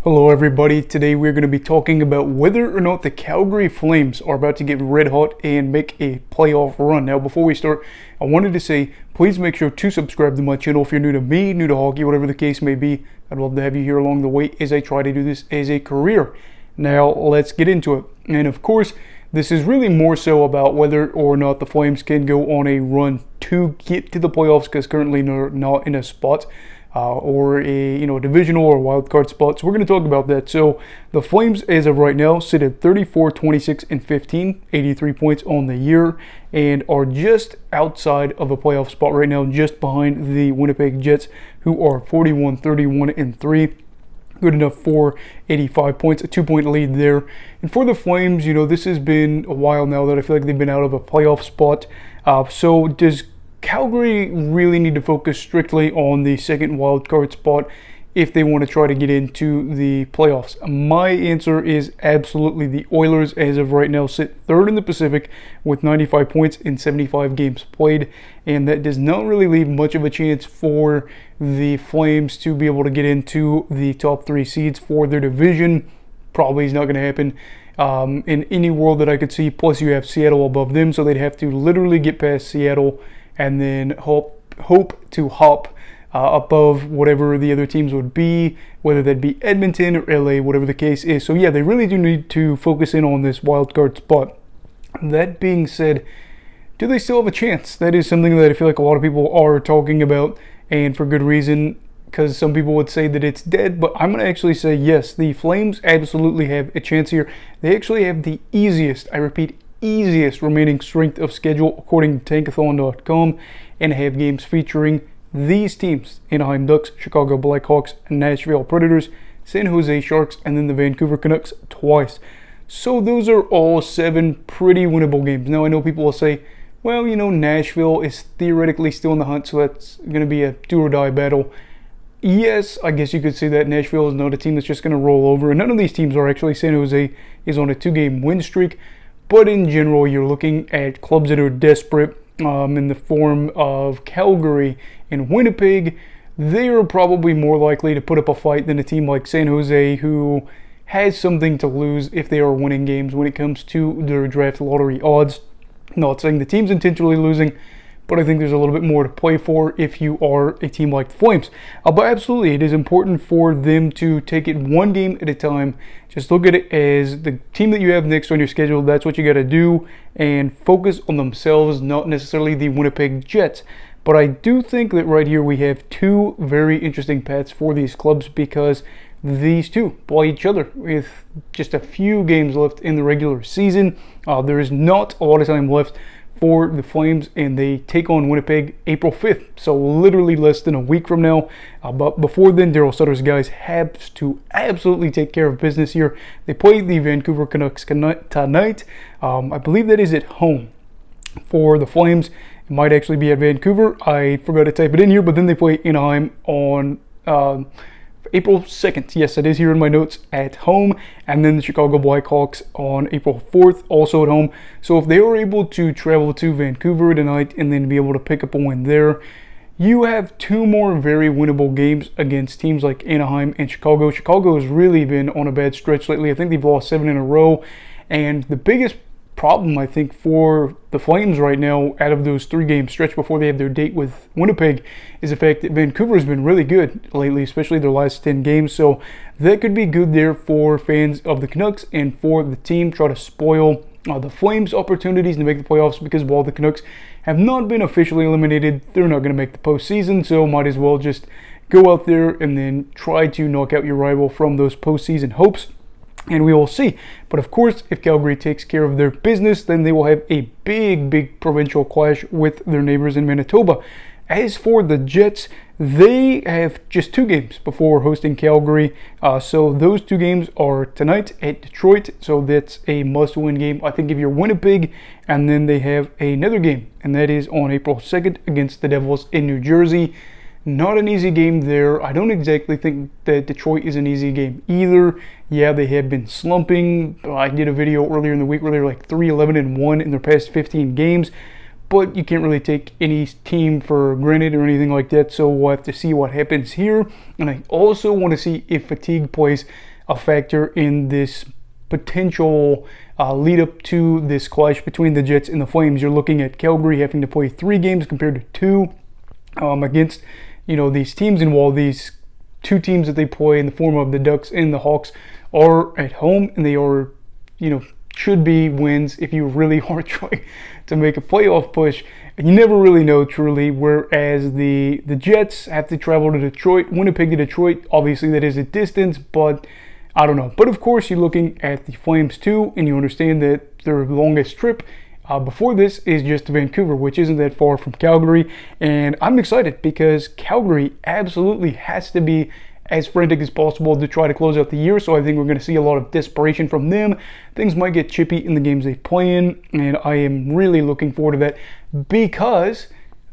Hello everybody, today we're going to be talking about whether or not the Calgary Flames are about to get red hot and make a playoff run. Now before we start, I wanted to say please make sure to subscribe to my channel if you're new to me, new to hockey, whatever the case may be. I'd love to have you here along the way as I try to do this as a career. Now let's get into it. And of course, this is really more so about whether or not the Flames can go on a run to get to the playoffs, because currently they're not in a spot or a divisional or wild card spot. So we're going to talk about that. So the Flames, as of right now, sit at 34, 26, and 15, 83 points on the year, and are just outside of a playoff spot right now, just behind the Winnipeg Jets, who are 41, 31, and 3. Good enough for 85 points, a 2-point lead there. And for the Flames, this has been a while now that I feel like they've been out of a playoff spot. So does Calgary really need to focus strictly on the second wild card spot if they want to try to get into the playoffs? My answer is absolutely. The Oilers, as of right now, sit third in the Pacific with 95 points in 75 games played, and that does not really leave much of a chance for the Flames to be able to get into the top 3 seeds for their division. Probably is not going to happen in any world that I could see. Plus, you have Seattle above them, so they'd have to literally get past Seattle and then hope to hop above whatever the other teams would be, whether that be Edmonton or LA, whatever the case is. So yeah, they really do need to focus in on this wild card spot. That being said, do they still have a chance? That is something that I feel like a lot of people are talking about, and for good reason, because some people would say that it's dead, but I'm going to actually say yes, the Flames absolutely have a chance here. They actually have the easiest, I repeat, easiest remaining strength of schedule according to tankathon.com, and have games featuring these teams: Anaheim Ducks, Chicago Blackhawks, Nashville Predators, San Jose Sharks, and then the Vancouver Canucks twice. So those are all 7 pretty winnable games. Now I know people will say, well, Nashville is theoretically still in the hunt, so that's going to be a do or die battle. Yes, I guess you could say that. Nashville is not a team that's just going to roll over, and none of these teams are actually. San Jose is on a 2-game win streak. But in general, you're looking at clubs that are desperate in the form of Calgary and Winnipeg. They are probably more likely to put up a fight than a team like San Jose, who has something to lose if they are winning games when it comes to their draft lottery odds. Not saying the team's intentionally losing, but I think there's a little bit more to play for if you are a team like the Flames. But absolutely, it is important for them to take it one game at a time. Just look at it as the team that you have next on your schedule. That's what you got to do, and focus on themselves, not necessarily the Winnipeg Jets. But I do think that right here we have 2 very interesting paths for these clubs, because these two play each other with just a few games left in the regular season. There is not a lot of time left for the Flames, and they take on Winnipeg April 5th, so literally less than a week from now. But before then, Daryl Sutter's guys have to absolutely take care of business here. They play the Vancouver Canucks tonight. I believe that is at home for the Flames. It might actually be at Vancouver. I forgot to type it in here, but then they play Anaheim on April 2nd. Yes, it is here in my notes, at home. And then the Chicago Blackhawks on April 4th, also at home. So if they were able to travel to Vancouver tonight and then be able to pick up a win there, you have 2 more very winnable games against teams like Anaheim and Chicago. Chicago has really been on a bad stretch lately. I think they've lost 7 in a row. And the biggest problem, I think, for the Flames right now, out of those 3-game stretch before they have their date with Winnipeg, is the fact that Vancouver has been really good lately, especially their last 10 games. So that could be good there for fans of the Canucks and for the team. Try to spoil the Flames' opportunities to make the playoffs, because while the Canucks have not been officially eliminated, they're not going to make the postseason, so might as well just go out there and then try to knock out your rival from those postseason hopes. And we will see. But of course, if Calgary takes care of their business, then they will have a big provincial clash with their neighbors in Manitoba. As for the Jets, they have just 2 games before hosting Calgary. So those 2 games are tonight at Detroit. So that's a must-win game, I think, if you're Winnipeg. And then they have another game, and that is on April 2nd against the Devils in New Jersey. Not an easy game there. I don't exactly think that Detroit is an easy game either. Yeah, they have been slumping. I did a video earlier in the week where they're like 3-11-1 in their past 15 games. but you can't really take any team for granted or anything like that, so we'll have to see what happens here. And I also want to see if fatigue plays a factor in this potential lead up to this clash between the Jets and the Flames. You're looking at Calgary having to play 3 games compared to 2 against, these teams, and while these 2 teams that they play in the form of the Ducks and the Hawks are at home, and they are, should be wins if you really are trying to make a playoff push. You never really know truly, whereas the Jets have to travel to Detroit, Winnipeg to Detroit. Obviously that is a distance, but I don't know. But of course you're looking at the Flames too, and you understand that their longest trip before this is just to Vancouver, which isn't that far from Calgary. And I'm excited because Calgary absolutely has to be as frantic as possible to try to close out the year. So I think we're going to see a lot of desperation from them. Things might get chippy in the games they play in, and I am really looking forward to that, because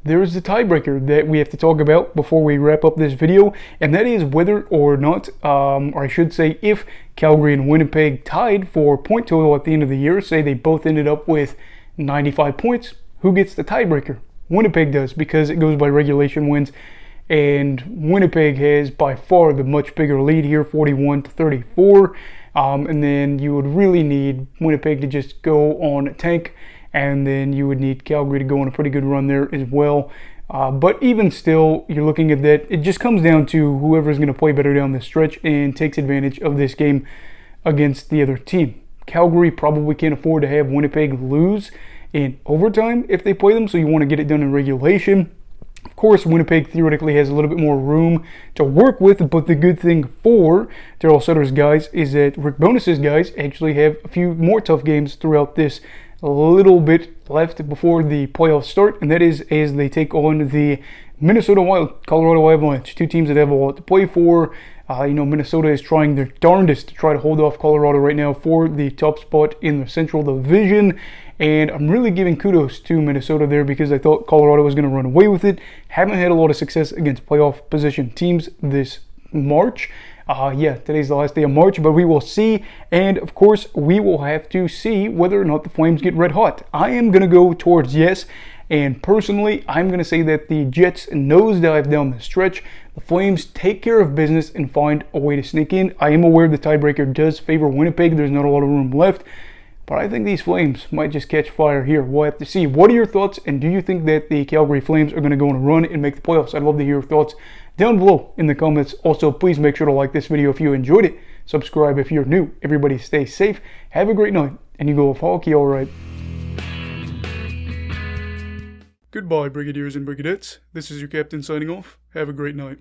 there's the tiebreaker that we have to talk about before we wrap up this video, and that is whether or not, or I should say, if Calgary and Winnipeg tied for point total at the end of the year, say they both ended up with 95 points, who gets the tiebreaker? Winnipeg does, because it goes by regulation wins, and Winnipeg has by far the much bigger lead here, 41-34, and then you would really need Winnipeg to just go on a tank, and then you would need Calgary to go on a pretty good run there as well. But even still, you're looking at that, it just comes down to whoever's going to play better down the stretch and takes advantage of this game against the other team. Calgary probably can't afford to have Winnipeg lose in overtime if they play them, so you want to get it done in regulation. Of course, Winnipeg theoretically has a little bit more room to work with, but the good thing for Daryl Sutter's guys is that Rick Bowness's guys actually have a few more tough games throughout this little bit left before the playoffs start, and that is as they take on the Minnesota Wild, Colorado Avalanche, 2 teams that have a lot to play for. Minnesota is trying their darndest to try to hold off Colorado right now for the top spot in the Central Division, and I'm really giving kudos to Minnesota there, because I thought Colorado was going to run away with it. Haven't had a lot of success against playoff position teams this March. Today's the last day of March, but we will see. And of course, we will have to see whether or not the Flames get red hot. I am going to go towards yes. And personally, I'm going to say that the Jets nosedive down the stretch. The Flames take care of business and find a way to sneak in. I am aware the tiebreaker does favor Winnipeg. There's not a lot of room left. But I think these Flames might just catch fire here. We'll have to see. What are your thoughts? And do you think that the Calgary Flames are going to go on a run and make the playoffs? I'd love to hear your thoughts down below in the comments. Also, please make sure to like this video if you enjoyed it. Subscribe if you're new. Everybody stay safe. Have a great night. And you go with hockey all right. Goodbye, Brigadiers and Brigadettes. This is your captain signing off. Have a great night.